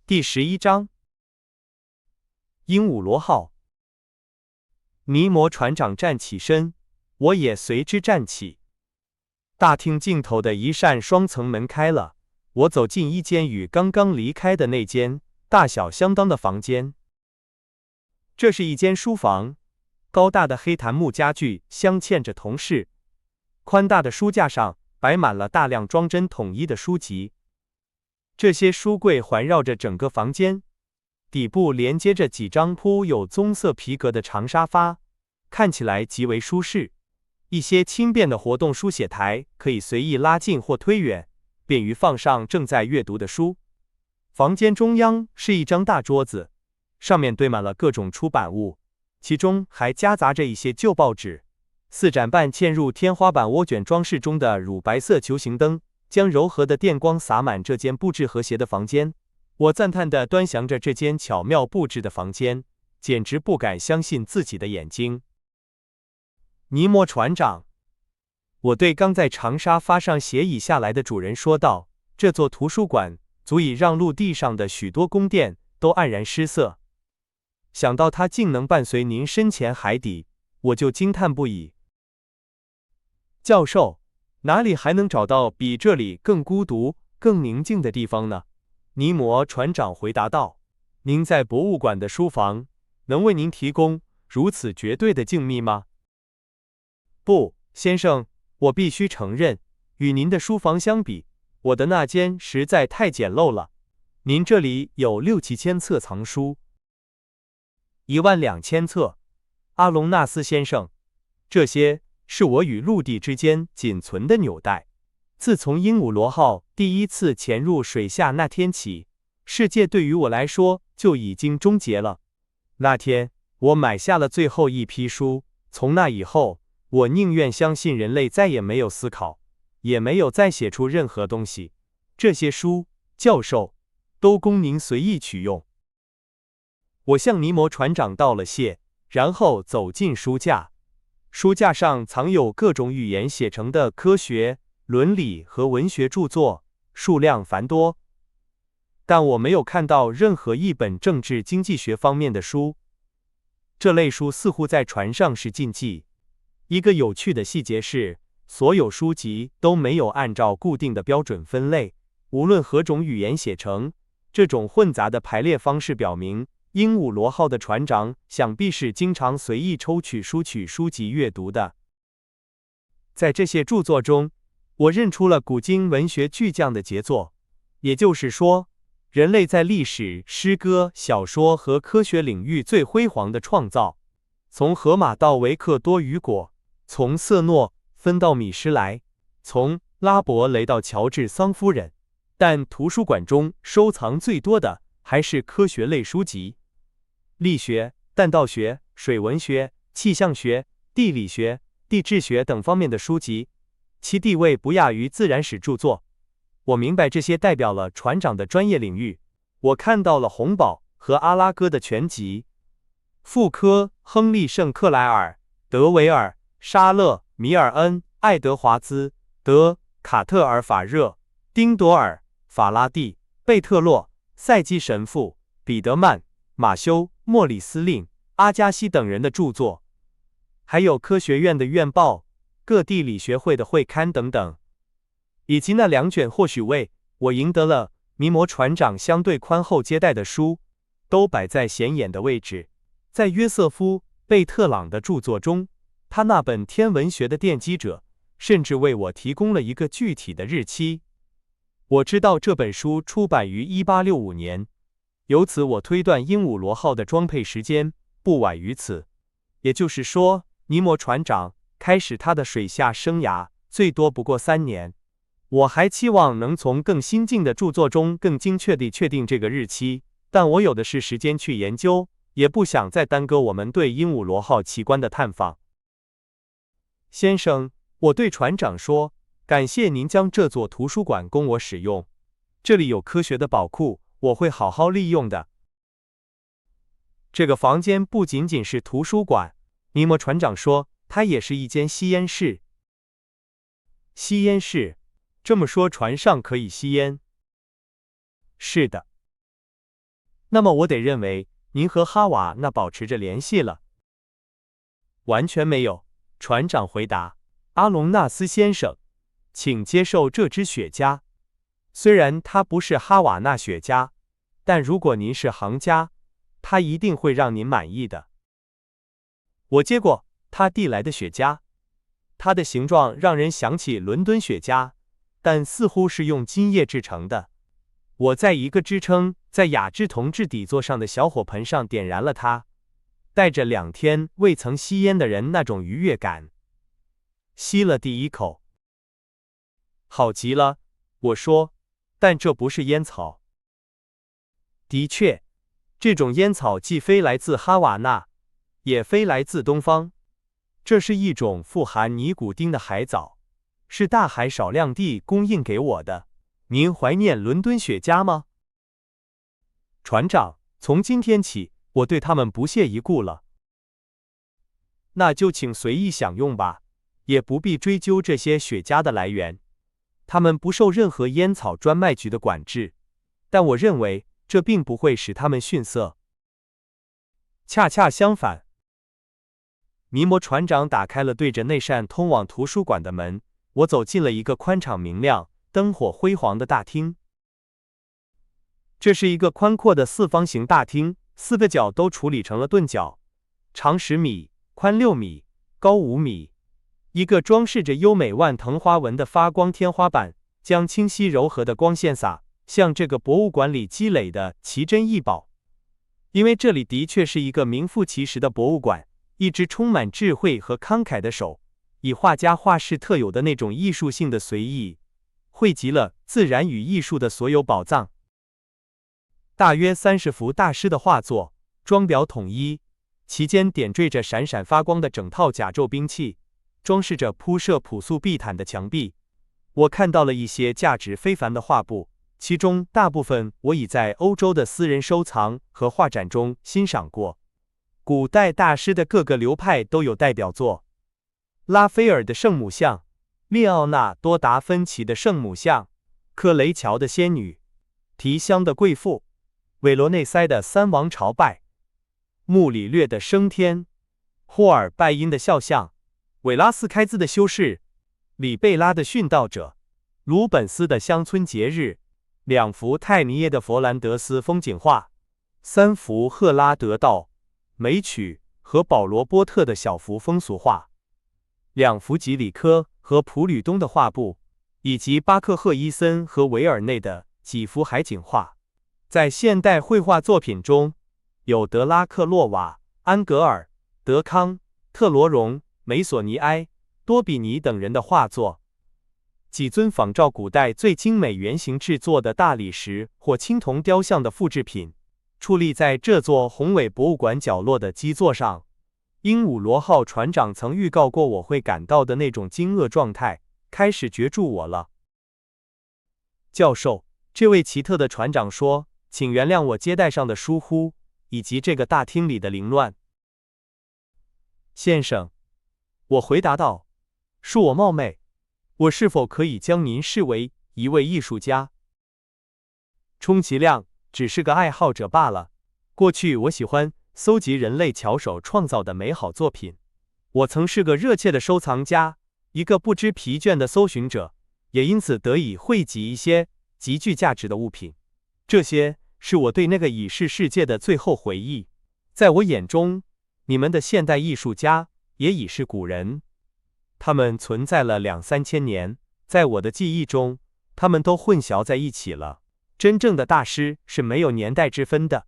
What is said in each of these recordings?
第11章，鹦鹉螺号。尼摩船长站起身，我也随之站起。大厅尽头的一扇双层门开了，我走进一间与刚刚离开的那间大小相当的房间。这是一间书房，高大的黑檀木家具镶嵌着铜饰，宽大的书架上摆满了大量装帧统一的书籍。这些书柜环绕着整个房间，底部连接着几张铺有棕色皮革的长沙发，看起来极为舒适。一些轻便的活动书写台可以随意拉近或推远，便于放上正在阅读的书。房间中央是一张大桌子，上面堆满了各种出版物，其中还夹杂着一些旧报纸。4盏半嵌入天花板涡卷装饰中的乳白色球形灯将柔和的电光洒满这间布置和谐的房间。我赞叹地端详着这间巧妙布置的房间，简直不敢相信自己的眼睛。尼摩船长，我对刚在长沙发上斜倚下来的主人说道，这座图书馆足以让陆地上的许多宫殿都黯然失色。想到它竟能伴随您深潜海底，我就惊叹不已。教授，哪里还能找到比这里更孤独、更宁静的地方呢？尼摩船长回答道。您在博物馆的书房能为您提供如此绝对的静谧吗？不，先生，我必须承认，与您的书房相比，我的那间实在太简陋了。您这里有6、7千册藏书，12000册，阿隆纳斯先生，这些是我与陆地之间仅存的纽带。自从鹦鹉螺号第一次潜入水下那天起，世界对于我来说就已经终结了。那天，我买下了最后一批书，从那以后，我宁愿相信人类再也没有思考，也没有再写出任何东西。这些书，教授，都供您随意取用。我向尼摩船长道了谢，然后走进书架。书架上藏有各种语言写成的科学、伦理和文学著作，数量繁多。但我没有看到任何一本政治经济学方面的书。这类书似乎在船上是禁忌。一个有趣的细节是，所有书籍都没有按照固定的标准分类，无论何种语言写成。这种混杂的排列方式表明，鹦鹉螺号的船长想必是经常随意抽取书籍阅读的。在这些著作中，我认出了古今文学巨匠的杰作，也就是说，人类在历史、诗歌、小说和科学领域最辉煌的创造。从荷马到维克多·雨果，从瑟诺芬到米施莱，从拉伯雷到乔治·桑夫人。但图书馆中收藏最多的还是科学类书籍，力学、弹道学、水文学、气象学、地理学、地质学等方面的书籍，其地位不亚于自然史著作。我明白这些代表了船长的专业领域。我看到了洪堡和阿拉戈的全集，傅科、亨利·圣克莱尔、德维尔、沙勒、米尔恩、爱德华兹、德卡特尔法热、丁朵尔、法拉第、贝特洛、赛基神父、彼得曼、马修、莫里斯令、阿加西等人的著作，还有科学院的院报、各地理学会的会刊等等，以及那2卷或许为我赢得了尼摩船长相对宽厚接待的书，都摆在显眼的位置。在约瑟夫·贝特朗的著作中，他那本天文学的奠基者甚至为我提供了一个具体的日期。我知道这本书出版于1865年，由此我推断鹦鹉螺号的装配时间不晚于此。也就是说，尼摩船长开始他的水下生涯最多不过3年。我还期望能从更新进的著作中更精确地确定这个日期，但我有的是时间去研究，也不想再耽搁我们对鹦鹉螺号奇观的探访。先生，我对船长说，感谢您将这座图书馆供我使用，这里有科学的宝库，我会好好利用的。这个房间不仅仅是图书馆，尼摩船长说，它也是一间吸烟室。吸烟室，这么说船上可以吸烟？是的。那么我得认为您和哈瓦那保持着联系了。完全没有，船长回答。阿隆纳斯先生，请接受这支雪茄。虽然它不是哈瓦那雪茄，但如果您是行家，它一定会让您满意的。我接过他递来的雪茄，它的形状让人想起伦敦雪茄，但似乎是用金叶制成的。我在一个支撑在雅致铜制底座上的小火盆上点燃了它，带着2天未曾吸烟的人那种愉悦感。吸了第一口，好极了，我说，但这不是烟草。的确，这种烟草既非来自哈瓦那，也非来自东方。这是一种富含尼古丁的海藻，是大海少量地供应给我的。您怀念伦敦雪茄吗？船长，从今天起，我对他们不屑一顾了。那就请随意享用吧，也不必追究这些雪茄的来源。它们不受任何烟草专卖局的管制，但我认为这并不会使它们逊色。恰恰相反。尼摩船长打开了对着那扇通往图书馆的门，我走进了一个宽敞明亮、灯火辉煌的大厅。这是一个宽阔的四方形大厅，4个角都处理成了钝角，长10米，宽6米，高5米。一个装饰着优美万藤花纹的发光天花板，将清晰柔和的光线洒向这个博物馆里积累的奇珍异宝。因为这里的确是一个名副其实的博物馆，一只充满智慧和慷慨的手，以画家画室特有的那种艺术性的随意，汇集了自然与艺术的所有宝藏。大约30幅大师的画作，装裱统一，其间点缀着闪闪发光的整套甲胄兵器，装饰着铺设朴素地毯的墙壁。我看到了一些价值非凡的画布，其中大部分我已在欧洲的私人收藏和画展中欣赏过。古代大师的各个流派都有代表作：拉斐尔的圣母像，列奥纳多·达芬奇的圣母像，克雷乔的仙女，提香的贵妇，韦罗内塞的三王朝拜，穆里略的升天，霍尔拜因的肖像，韦拉斯开兹的修士，里贝拉的殉道者，鲁本斯的乡村节日，2幅泰尼耶的佛兰德斯风景画，3幅赫拉德道美曲和保罗波特的小幅风俗画，2幅吉里科和普吕东的画布，以及巴克赫伊森和维尔内的几幅海景画。在现代绘画作品中，有德拉克洛瓦、安格尔、德康、特罗荣、梅索尼埃、多比尼等人的画作，几尊仿照古代最精美原型制作的大理石或青铜雕像的复制品，矗立在这座宏伟博物馆角落的基座上。鹦鹉螺号船长曾预告过我会感到的那种惊愕状态，开始攫住我了。教授，这位奇特的船长说，请原谅我接待上的疏忽，以及这个大厅里的凌乱。先生，我回答道，恕我冒昧，我是否可以将您视为一位艺术家？充其量只是个爱好者罢了。过去我喜欢搜集人类巧手创造的美好作品，我曾是个热切的收藏家，一个不知疲倦的搜寻者，也因此得以汇集一些极具价值的物品。这些是我对那个已逝世界的最后回忆。在我眼中，你们的现代艺术家也已是古人，他们存在了2、3千年，在我的记忆中，他们都混淆在一起了。真正的大师是没有年代之分的。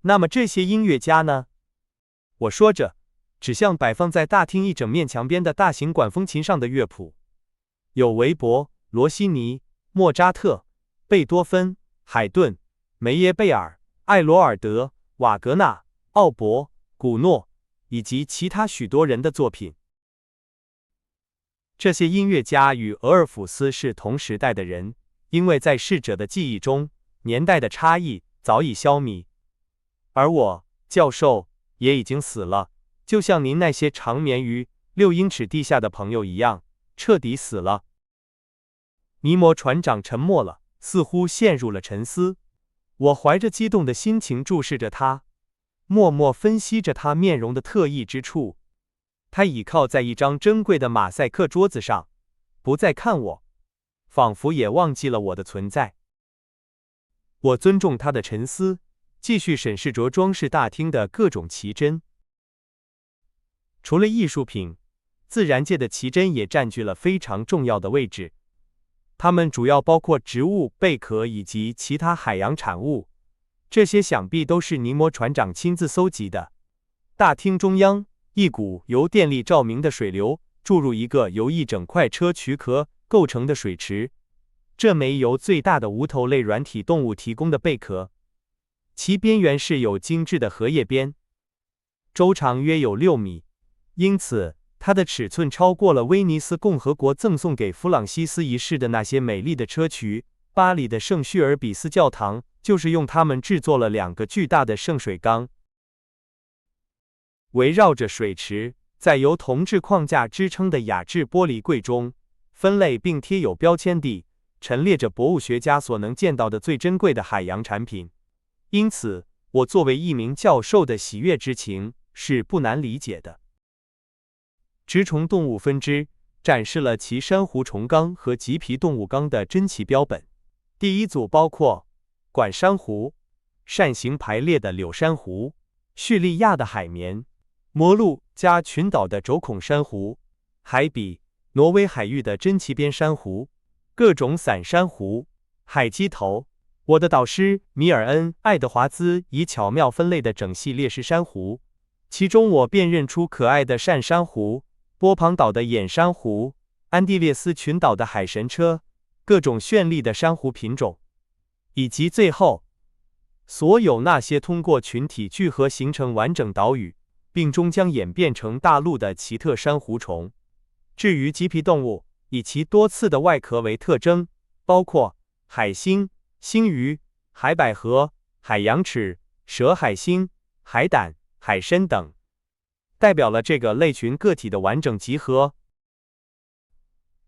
那么这些音乐家呢？我说着，指向摆放在大厅一整面墙边的大型管风琴上的乐谱，有韦伯、罗西尼、莫扎特、贝多芬、海顿、梅耶贝尔、艾罗尔德、瓦格纳、奥伯、古诺以及其他许多人的作品。这些音乐家与俄尔甫斯是同时代的人，因为在逝者的记忆中，年代的差异早已消弭。而我，教授，也已经死了，就像您那些长眠于6英尺地下的朋友一样，彻底死了。尼摩船长沉默了，似乎陷入了沉思。我怀着激动的心情注视着他，默默分析着他面容的特异之处。他倚靠在一张珍贵的马赛克桌子上，不再看我，仿佛也忘记了我的存在。我尊重他的沉思，继续审视着装饰大厅的各种奇珍。除了艺术品，自然界的奇珍也占据了非常重要的位置。它们主要包括植物、贝壳以及其他海洋产物，这些想必都是尼摩船长亲自搜集的。大厅中央，一股由电力照明的水流注入一个由一整块砗磲壳构成的水池，这枚由最大的无头类软体动物提供的贝壳，其边缘是有精致的荷叶边，周长约有6米，因此它的尺寸超过了威尼斯共和国赠送给弗朗西斯一世的那些美丽的砗磲。巴黎的圣叙尔比斯教堂就是用它们制作了2个巨大的圣水缸。围绕着水池，在由铜制框架支撑的雅致玻璃柜中，分类并贴有标签地陈列着博物学家所能见到的最珍贵的海洋产品。因此，我作为一名教授的喜悦之情是不难理解的。植虫动物分支展示了其珊瑚虫纲和棘皮动物纲的珍奇标本。第一组包括管珊瑚、扇形排列的柳珊瑚、叙利亚的海绵、摩鹿加群岛的轴孔珊瑚、海比、挪威海域的珍奇边珊瑚、各种伞珊瑚、海鸡头。我的导师米尔恩·爱德华兹以巧妙分类的整系列式珊瑚，其中我辨认出可爱的扇珊瑚、波旁岛的眼珊瑚、安第列斯群岛的海神车，各种绚丽的珊瑚品种，以及最后，所有那些通过群体聚合形成完整岛屿，并终将演变成大陆的奇特珊瑚虫。至于棘皮动物，以其多刺的外壳为特征，包括海星、星鱼、海百合、海洋齿、蛇海星、海胆、海参等，代表了这个类群个体的完整集合。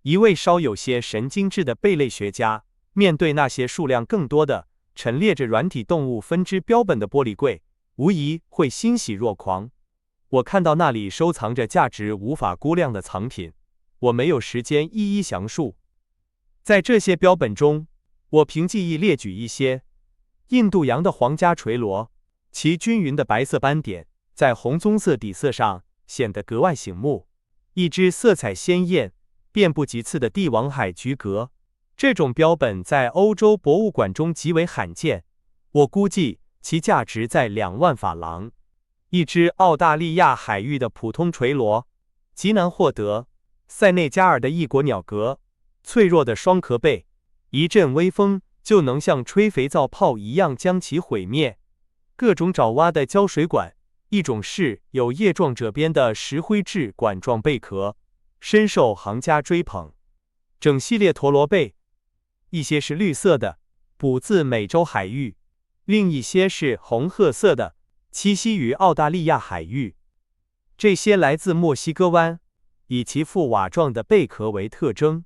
一位稍有些神经质的贝类学家，面对那些数量更多的陈列着软体动物分支标本的玻璃柜，无疑会欣喜若狂。我看到那里收藏着价值无法估量的藏品，我没有时间一一详述。在这些标本中，我凭记忆列举一些：印度洋的皇家垂螺，其均匀的白色斑点在红棕色底色上显得格外醒目；一只色彩鲜艳、遍布其次的帝王海菊蛤，这种标本在欧洲博物馆中极为罕见，我估计其价值在2万法郎；一只澳大利亚海域的普通垂螺，极难获得；塞内加尔的异国鸟蛤，脆弱的双壳背，一阵微风就能像吹肥皂泡一样将其毁灭；各种爪哇的胶水管，一种是有叶状褶边的石灰质管状贝壳，深受行家追捧；整系列陀螺贝，一些是绿色的，捕自美洲海域，另一些是红褐色的，栖息于澳大利亚海域。这些来自墨西哥湾，以其副瓦状的贝壳为特征；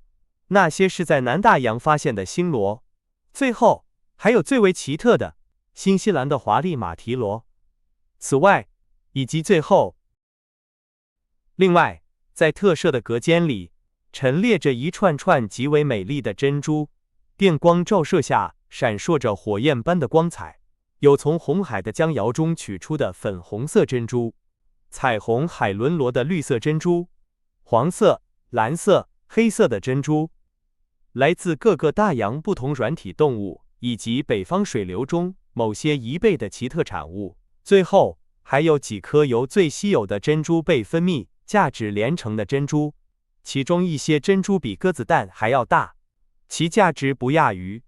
那些是在南大洋发现的星螺。最后还有最为奇特的新西兰的华丽马蹄螺。此外，以及最后，另外，在特设的隔间里，陈列着一串串极为美丽的珍珠，电光照射下闪烁着火焰般的光彩，有从红海的江窑中取出的粉红色珍珠，彩虹海伦螺的绿色珍珠，黄色、蓝色、黑色的珍珠，来自各个大洋不同软体动物以及北方水流中某些贻贝的奇特产物。最后还有几颗由最稀有的珍珠被分泌价值连城的珍珠，其中一些珍珠比鸽子蛋还要大，其价值不亚于，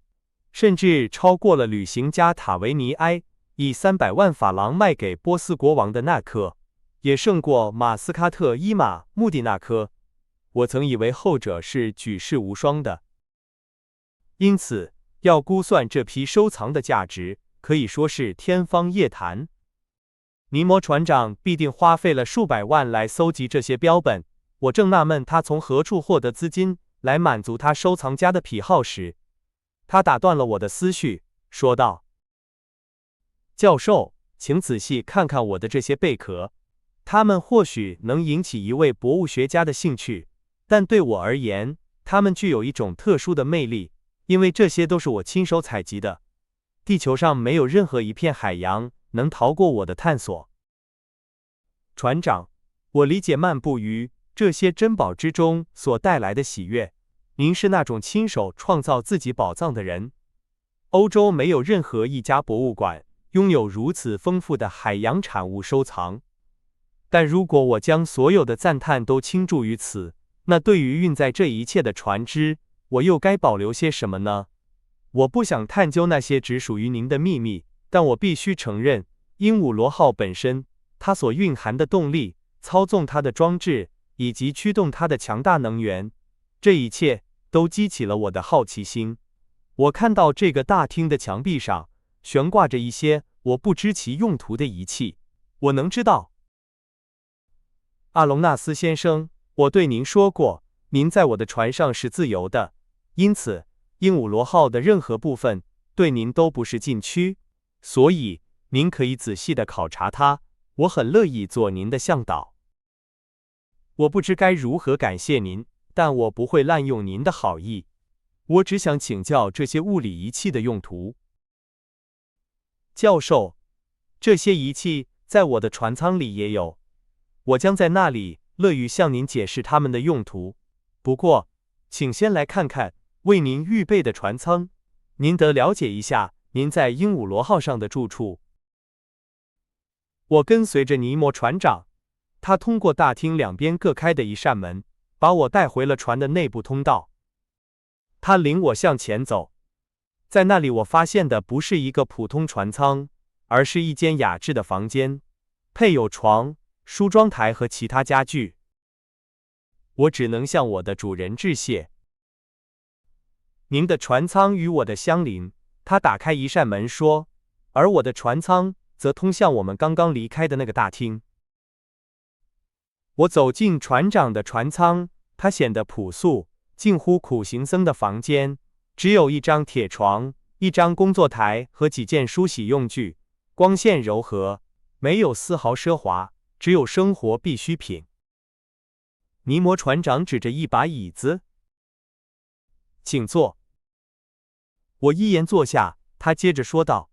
甚至超过了旅行家塔维尼埃以300万法郎卖给波斯国王的那颗，也胜过马斯喀特伊玛目的那颗。我曾以为后者是举世无双的。因此，要估算这批收藏的价值，可以说是天方夜谭。尼摩船长必定花费了数百万来搜集这些标本，我正纳闷他从何处获得资金来满足他收藏家的癖好时，他打断了我的思绪，说道：教授，请仔细看看我的这些贝壳，它们或许能引起一位博物学家的兴趣，但对我而言，它们具有一种特殊的魅力，因为这些都是我亲手采集的。地球上没有任何一片海洋能逃过我的探索。船长，我理解漫步于这些珍宝之中所带来的喜悦。您是那种亲手创造自己宝藏的人。欧洲没有任何一家博物馆拥有如此丰富的海洋产物收藏。但如果我将所有的赞叹都倾注于此，那对于运载这一切的船只，我又该保留些什么呢？我不想探究那些只属于您的秘密，但我必须承认，鹦鹉螺号本身，它所蕴含的动力、操纵它的装置，以及驱动它的强大能源，这一切都激起了我的好奇心。我看到这个大厅的墙壁上悬挂着一些我不知其用途的仪器。我能知道，阿隆纳斯先生，我对您说过，您在我的船上是自由的，因此鹦鹉螺号的任何部分对您都不是禁区，所以您可以仔细地考察它，我很乐意做您的向导。我不知该如何感谢您，但我不会滥用您的好意。我只想请教这些物理仪器的用途。教授，这些仪器在我的船舱里也有，我将在那里乐于向您解释它们的用途。不过，请先来看看为您预备的船舱，您得了解一下您在鹦鹉螺号上的住处。我跟随着尼摩船长，他通过大厅两边各开的一扇门，把我带回了船的内部通道。他领我向前走，在那里我发现的不是一个普通船舱，而是一间雅致的房间，配有床、梳妆台和其他家具。我只能向我的主人致谢。您的船舱与我的相邻，他打开一扇门说，而我的船舱则通向我们刚刚离开的那个大厅。我走进船长的船舱，它显得朴素，近乎苦行僧的房间，只有一张铁床、一张工作台和几件梳洗用具，光线柔和，没有丝毫奢华，只有生活必需品。尼摩船长指着一把椅子，请坐。我一言坐下，他接着说道：“